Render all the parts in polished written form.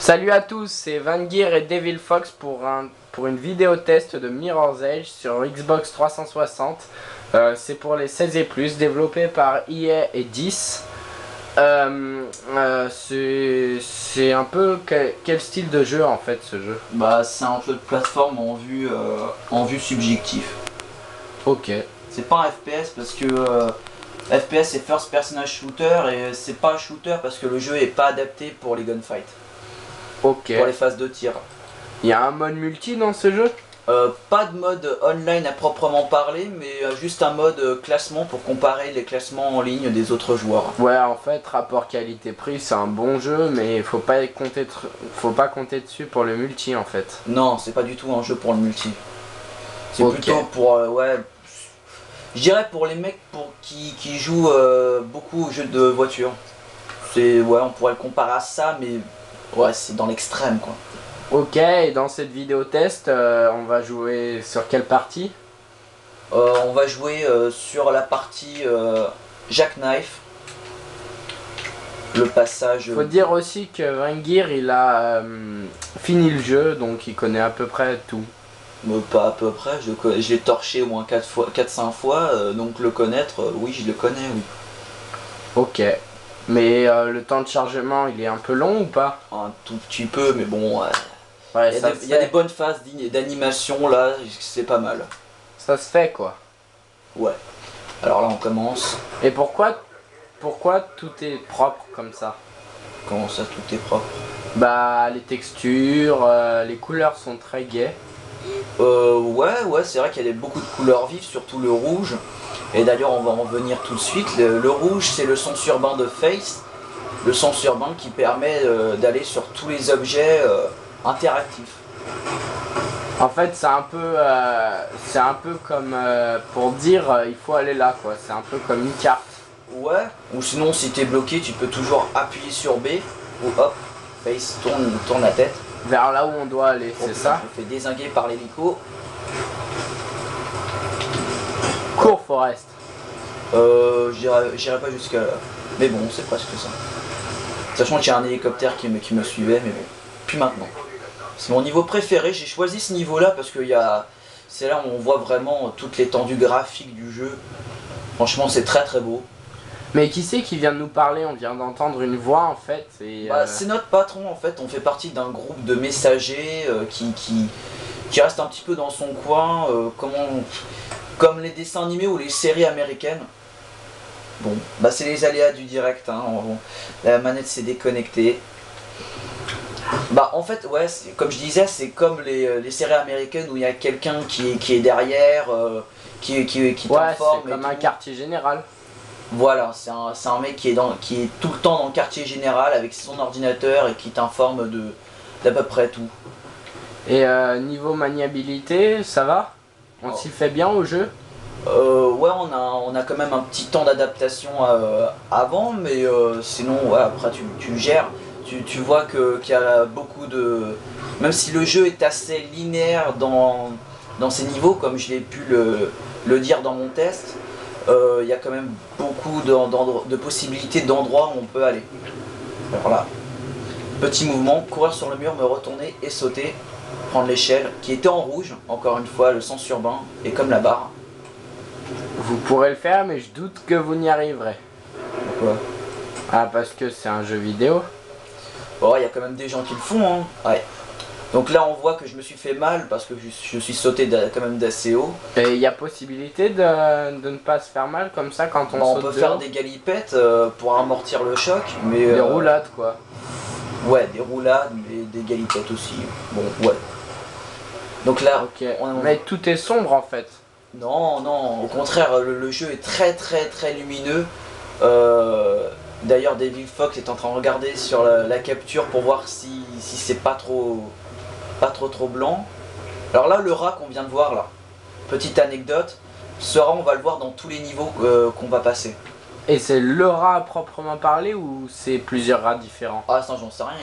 Salut à tous, c'est Vangear et Devil Fox pour une vidéo test de Mirror's Edge sur Xbox 360. C'est pour les 16 et plus, développé par EA et 10. C'est un peu quel style de jeu en fait ce jeu? Bah c'est un jeu de plateforme en vue subjectif. Ok. C'est pas un FPS parce que FPS c'est First Person Shooter et c'est pas un shooter parce que le jeu est pas adapté pour les gunfights. Ok. Pour les phases de tir. Il y a un mode multi dans ce jeu? Pas de mode online à proprement parler, mais juste un mode classement pour comparer les classements en ligne des autres joueurs. Ouais, en fait, rapport qualité-prix, c'est un bon jeu, mais faut pas compter dessus pour le multi en fait. Non, c'est pas du tout un jeu pour le multi. C'est Ok. plutôt pour je dirais pour les mecs qui jouent beaucoup aux jeux de voiture. On pourrait le comparer à ça, mais ouais, c'est dans l'extrême quoi. Ok, et dans cette vidéo test, on va jouer sur quelle partie? On va jouer sur la partie Jackknife. Le passage. Faut dire aussi que Vangear il a fini le jeu, donc il connaît à peu près tout. Pas à peu près, je l'ai torché au moins 4-5 fois, donc le connaître, oui je le connais, oui. Ok, mais le temps de chargement il est un peu long ou pas? Un tout petit peu, mais bon, Ouais, il y a des bonnes phases d'animation là, c'est pas mal. ça se fait quoi. Ouais. Alors là on commence. Et pourquoi tout est propre comme ça? Comment ça tout est propre? Bah les textures, les couleurs sont très gaies. Ouais, c'est vrai qu'il y a beaucoup de couleurs vives, surtout le rouge. Et d'ailleurs, on va en venir tout de suite. Le rouge, c'est le sens urbain de Face. Le sens urbain qui permet d'aller sur tous les objets interactifs. En fait, c'est un peu comme pour dire il faut aller là quoi. C'est un peu comme une carte. Ouais, ou sinon, si t'es bloqué, tu peux toujours appuyer sur B. Ou hop, Face tourne la tête. Vers là où on doit aller, c'est ça? On fait dézinguer par l'hélico. Cours Forest. J'irai pas jusqu'à là. Mais bon, c'est presque ça. Sachant qu'il y a un hélicoptère qui me suivait, mais bon. Puis maintenant. C'est mon niveau préféré. J'ai choisi ce niveau-là parce que c'est là où on voit vraiment toute l'étendue graphique du jeu. Franchement, c'est très très beau. Mais qui c'est qui vient de nous parler? On vient d'entendre une voix en fait. C'est notre patron en fait. On fait partie d'un groupe de messagers qui reste un petit peu dans son coin. Comme les dessins animés ou les séries américaines. Bon, bah c'est les aléas du direct, hein. La manette s'est déconnectée. Bah en fait, ouais, comme je disais, c'est comme les séries américaines où il y a quelqu'un qui est derrière, qui t'informe. C'est comme un quartier général. Voilà, c'est un mec qui est tout le temps dans le quartier général avec son ordinateur et qui t'informe d'à peu près tout. Et niveau maniabilité, ça va? On s'y fait bien au jeu? Ouais, on a quand même un petit temps d'adaptation avant, mais sinon, ouais, après tu gères. Tu vois qu'il y a beaucoup de... Même si le jeu est assez linéaire dans ses niveaux, comme je l'ai pu le dire dans mon test, il y a quand même beaucoup de possibilités d'endroits où on peut aller. Alors là, petit mouvement, courir sur le mur, me retourner et sauter, prendre l'échelle, qui était en rouge, encore une fois, le sens urbain, et comme la barre. Vous pourrez le faire, mais je doute que vous n'y arriverez. Pourquoi? Ah, parce que c'est un jeu vidéo. Bon, il y a quand même des gens qui le font, hein. Ouais. Donc là, on voit que je me suis fait mal parce que je suis sauté quand même d'assez haut. Et il y a possibilité de ne pas se faire mal comme ça quand on Bon, saute on peut de faire haut? des galipettes pour amortir le choc, mais... Des roulades quoi. Ouais, des roulades, mais des galipettes aussi. Bon, ouais. Donc là, Ok, mais tout est sombre en fait. Non, au contraire, le jeu est très très très lumineux. D'ailleurs, Devil Fox est en train de regarder sur la capture pour voir si c'est pas trop blanc. Alors là, le rat qu'on vient de voir là, petite anecdote, ce rat on va le voir dans tous les niveaux qu'on va passer. Et c'est le rat à proprement parler ou c'est plusieurs rats différents? Ah ça j'en sais rien,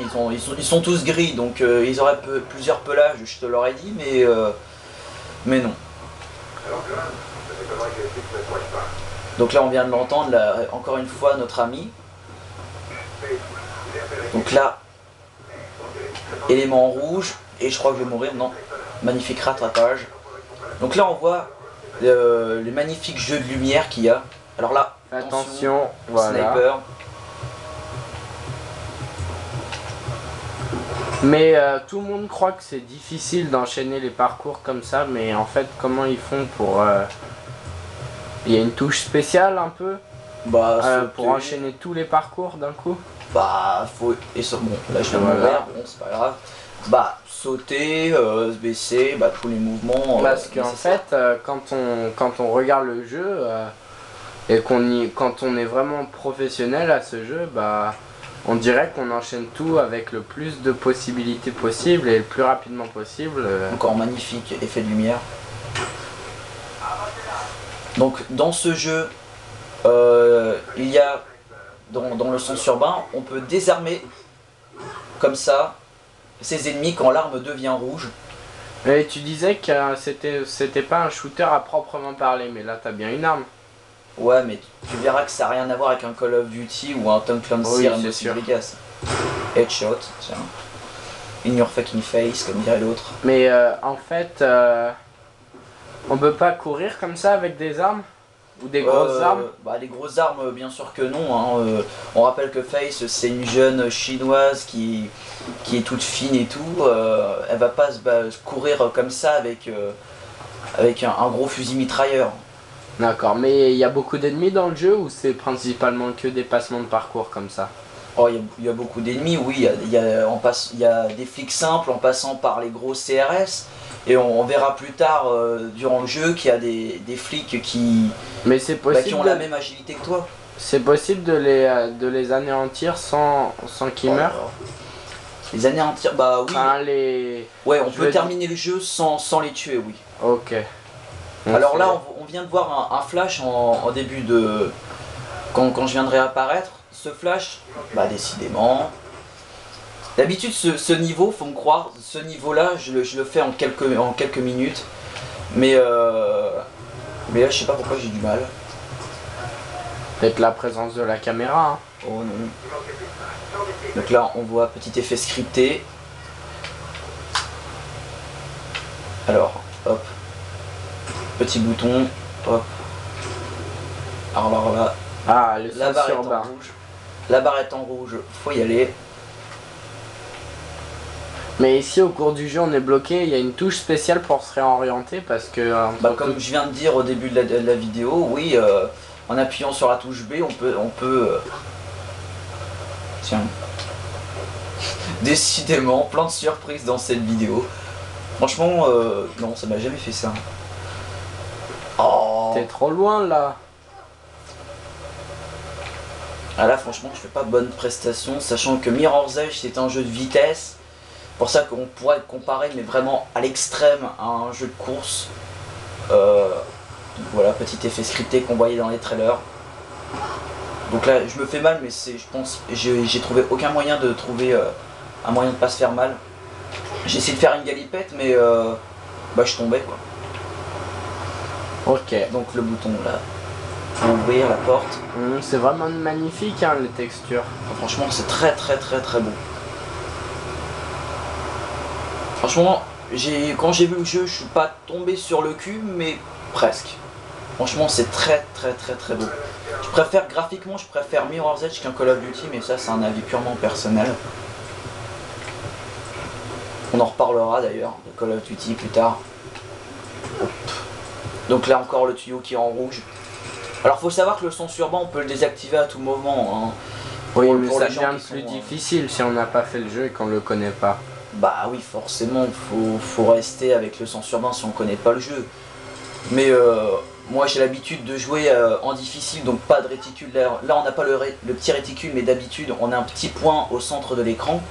ils sont tous gris, donc ils auraient plusieurs pelages, je te l'aurais dit, mais non. Donc là on vient de l'entendre, encore une fois notre ami. Donc là, élément rouge, et je crois que je vais mourir, non. Magnifique rattrapage. Donc là on voit les magnifiques jeux de lumière qu'il y a. Alors là, attention, voilà. Sniper. Mais tout le monde croit que c'est difficile d'enchaîner les parcours comme ça, mais en fait comment ils font pour... Il y a une touche spéciale un peu Bah, pour enchaîner tous les parcours d'un coup. Bah, faut... Et ça, bon, là je viens de mourir, bon c'est pas grave. Bah, sauter, se baisser, bah tous les mouvements... Parce qu'en fait, quand on regarde le jeu, et quand on est vraiment professionnel à ce jeu, bah... On dirait qu'on enchaîne tout avec le plus de possibilités possibles et le plus rapidement possible. Encore magnifique effet de lumière. Donc dans ce jeu, il y a dans le sens urbain, on peut désarmer comme ça ses ennemis quand l'arme devient rouge. Et tu disais que c'était pas un shooter à proprement parler, mais là t'as bien une arme. Ouais, mais tu verras que ça n'a rien à voir avec un Call of Duty ou un Tom Clancy Rainbow Six Vegas. Headshot, tiens. In your fucking face, comme dirait l'autre. Mais en fait, on peut pas courir comme ça avec des armes? Ou des grosses armes? Bah, les grosses armes, bien sûr que non. Hein. On rappelle que Face, c'est une jeune chinoise qui est toute fine et tout. Elle va pas se courir comme ça avec un gros fusil mitrailleur. D'accord, mais il y a beaucoup d'ennemis dans le jeu ou c'est principalement que des passements de parcours comme ça? Oh, il y a beaucoup d'ennemis, oui. Il y a des flics simples en passant par les gros CRS. Et on verra plus tard durant le jeu qu'il y a des flics qui ont la même agilité que toi. C'est possible de les anéantir sans qu'ils meurent? Les anéantir, bah oui. Enfin, ouais, on peut terminer le jeu sans les tuer, oui. Ok. Alors là, on vient de voir un flash en début de... Quand je viendrai apparaître. Ce flash, bah décidément... D'habitude, ce niveau, faut me croire, ce niveau-là, je le fais en quelques minutes. Mais là, je sais pas pourquoi j'ai du mal. Peut-être la présence de la caméra. Hein. Oh non. Donc là, on voit petit effet scripté. Alors, hop. Petit bouton, hop. Alors là, la barre est en rouge. La barre est en rouge, faut y aller. Mais ici, au cours du jeu, on est bloqué. Il y a une touche spéciale pour se réorienter parce que... comme je viens de dire au début de la vidéo, oui, en appuyant sur la touche B, on peut Tiens. Décidément, plein de surprises dans cette vidéo. Franchement, non, ça m'a jamais fait ça. Oh. T'es trop loin là. Ah là, franchement, je fais pas bonne prestation, sachant que Mirror's Edge c'est un jeu de vitesse. Pour ça qu'on pourrait comparer, mais vraiment à l'extrême, à un jeu de course. Donc voilà, petit effet scripté qu'on voyait dans les trailers. Donc là, je me fais mal, mais je pense, j'ai trouvé aucun moyen de trouver un moyen de pas se faire mal. J'ai essayé de faire une galipette, mais je tombais quoi. Ok. Donc le bouton là, pour ouvrir la porte. C'est vraiment magnifique hein, les textures. Franchement, c'est très beau. Franchement, quand j'ai vu le jeu, je suis pas tombé sur le cul, mais presque. Franchement, c'est très beau. Graphiquement, je préfère Mirror's Edge qu'un Call of Duty, mais ça, c'est un avis purement personnel. On en reparlera d'ailleurs de Call of Duty plus tard. Hop. Donc là encore le tuyau qui est en rouge. Alors faut savoir que le sens urbain on peut le désactiver à tout moment. Hein. Oui, mais ça devient plus difficile si on n'a pas fait le jeu et qu'on le connaît pas. Bah oui, forcément, faut rester avec le sens urbain si on connaît pas le jeu. Mais moi j'ai l'habitude de jouer en difficile, donc pas de réticule. Là on n'a pas le petit réticule, mais d'habitude on a un petit point au centre de l'écran.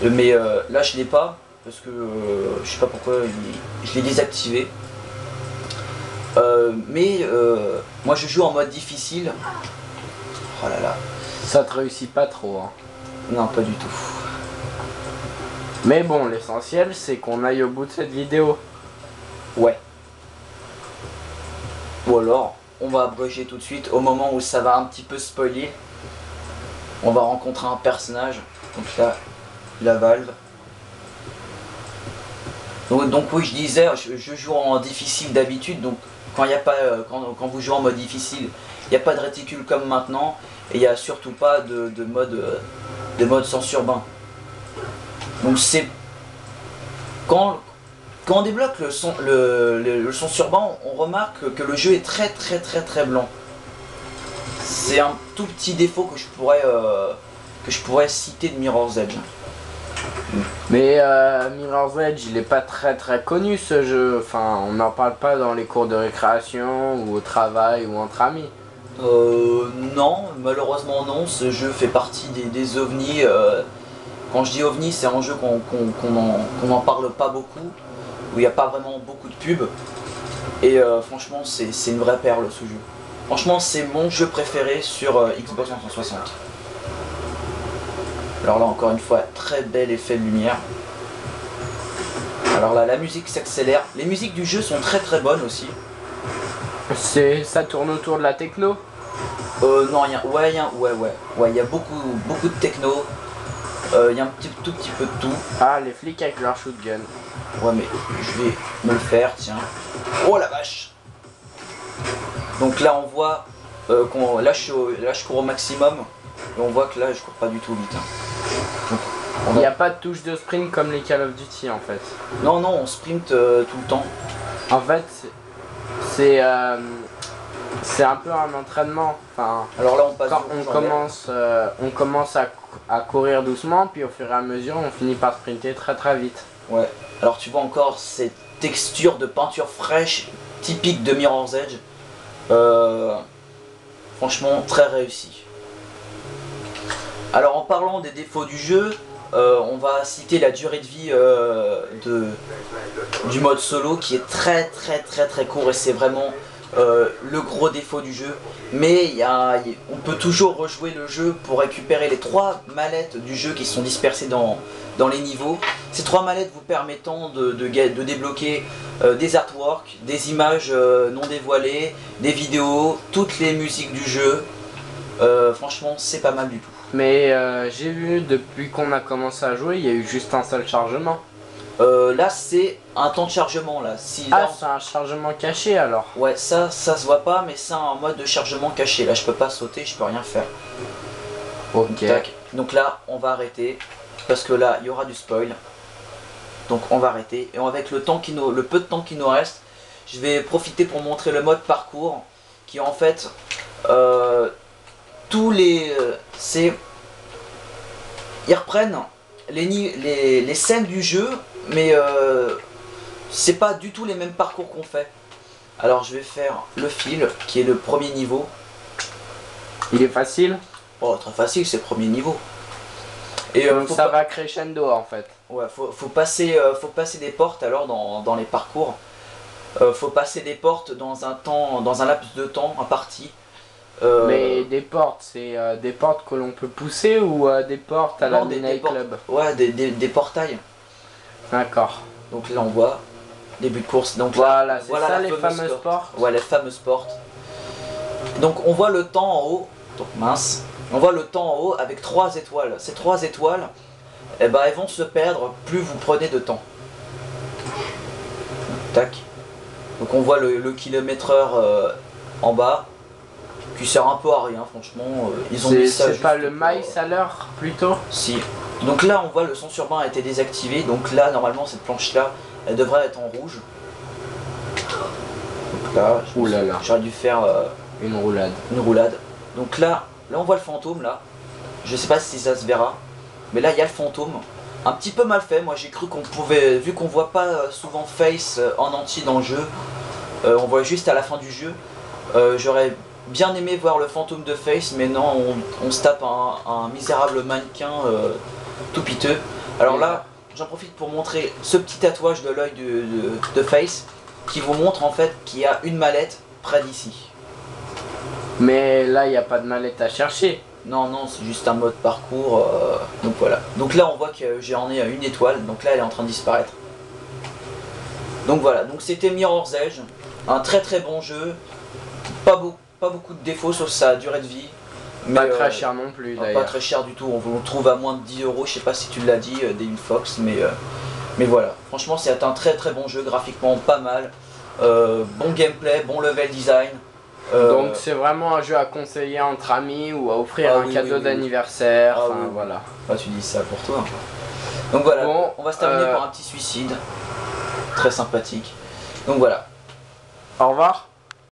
Mais là je l'ai pas, parce que je sais pas pourquoi je l'ai désactivé. Moi je joue en mode difficile. Oh là là. Ça te réussit pas trop hein. Non, pas du tout. Mais bon, l'essentiel c'est qu'on aille au bout de cette vidéo. Ouais. Ou alors, on va abréger tout de suite au moment où ça va un petit peu spoiler. On va rencontrer un personnage. Donc là, la valve. Donc oui, je disais, je joue en difficile d'habitude, donc quand, y a pas, quand vous jouez en mode difficile, il n'y a pas de réticule comme maintenant, et il n'y a surtout pas de mode sans surbain. Donc c'est... Quand on débloque le son surbain, on remarque que le jeu est très blanc. C'est un tout petit défaut que je pourrais citer de Mirror's Edge. Mais Mirror's Edge, il est pas très connu ce jeu. Enfin, on n'en parle pas dans les cours de récréation ou au travail ou entre amis. Non, malheureusement non. Ce jeu fait partie des ovnis. Quand je dis ovnis, c'est un jeu qu'on n'en parle pas beaucoup, où il n'y a pas vraiment beaucoup de pubs. Et franchement, c'est une vraie perle ce jeu. Franchement, c'est mon jeu préféré sur Xbox 360. Alors là, encore une fois, très bel effet de lumière. Alors là, la musique s'accélère. Les musiques du jeu sont très bonnes aussi. Ça tourne autour de la techno? Non, il y a beaucoup de techno. Il y a tout petit peu de tout. Ah, les flics avec leur shotgun. Ouais, mais je vais me le faire, tiens. Oh la vache! Donc là, on voit là, je cours au maximum. Et on voit que là, je cours pas du tout vite. Donc, il n'y a pas de touche de sprint comme les Call of Duty en fait. Non, on sprint tout le temps. En fait, c'est un peu un entraînement. Enfin, alors là, on passe quand on commence à courir doucement, puis au fur et à mesure, on finit par sprinter très vite. Ouais. Alors tu vois encore cette texture de peinture fraîche typique de Mirror's Edge. Franchement, très réussi. Alors en parlant des défauts du jeu, on va citer la durée de vie du mode solo qui est très court et c'est vraiment le gros défaut du jeu. Mais on peut toujours rejouer le jeu pour récupérer les 3 mallettes du jeu qui sont dispersées dans les niveaux. Ces 3 mallettes vous permettant de débloquer des artworks, des images non dévoilées, des vidéos, toutes les musiques du jeu. Franchement, c'est pas mal du tout. Mais j'ai vu depuis qu'on a commencé à jouer, il y a eu juste un seul chargement. Là c'est un temps de chargement là. C'est un chargement caché alors. Ouais, ça se voit pas, mais c'est un mode de chargement caché. Là je peux pas sauter, je peux rien faire. Ok. Donc là on va arrêter parce que là il y aura du spoil. Donc on va arrêter et avec le peu de temps qui nous reste, je vais profiter pour montrer le mode parcours qui en fait tous les ils reprennent les scènes du jeu, mais c'est pas du tout les mêmes parcours qu'on fait. Alors je vais faire le fil qui est le premier niveau. Il est facile? Oh, très facile, c'est le premier niveau. Et donc ça va crescendo en fait. Ouais, faut passer des portes alors dans les parcours. Faut passer des portes dans un laps de temps imparti. Mais des portes, c'est des portes que l'on peut pousser ou des portes à la Midnight Club? Ouais, des portails. D'accord. Donc là on voit début de course. Donc voilà, c'est ça les fameuses portes. Ouais, les fameuses portes. Donc on voit le temps en haut. Donc mince. On voit le temps en haut avec 3 étoiles. Ces 3 étoiles, eh ben, elles vont se perdre plus vous prenez de temps. Tac. Donc on voit le kilomètre-heure en bas. Qui sert un peu à rien, franchement. Ils ont mis ça. C'est pas le miles à l'heure plutôt? Si. Donc là, on voit le son surbain a été désactivé. Donc là, normalement, cette planche-là, elle devrait être en rouge. Donc là, j'aurais dû faire une roulade. Donc là, on voit le fantôme là. Je sais pas si ça se verra, mais là, il y a le fantôme. Un petit peu mal fait. Moi, j'ai cru qu'on pouvait, vu qu'on voit pas souvent Face en entier dans le jeu, on voit juste à la fin du jeu. J'aurais bien aimé voir le fantôme de Face, mais non, on se tape un misérable mannequin tout piteux. Alors là, j'en profite pour montrer ce petit tatouage de l'œil de Face qui vous montre en fait qu'il y a une mallette près d'ici. Mais là, il n'y a pas de mallette à chercher. Non, c'est juste un mode parcours. Donc voilà. Donc là, on voit que j'en ai une étoile. Donc là, elle est en train de disparaître. Donc voilà. Donc c'était Mirror's Edge, un très bon jeu. Pas beaucoup de défauts sur sa durée de vie. Mais pas très cher non plus d'ailleurs. Pas très cher du tout, on le trouve à moins de 10 €, je sais pas si tu l'as dit, David Fox, mais Mais voilà, franchement c'est un très très bon jeu, graphiquement pas mal, bon gameplay, bon level design. Donc c'est vraiment un jeu à conseiller entre amis ou à offrir un cadeau d'anniversaire, voilà. Ah, tu dis ça pour toi. Donc voilà, bon, on va se terminer par un petit suicide, très sympathique. Donc voilà. Au revoir.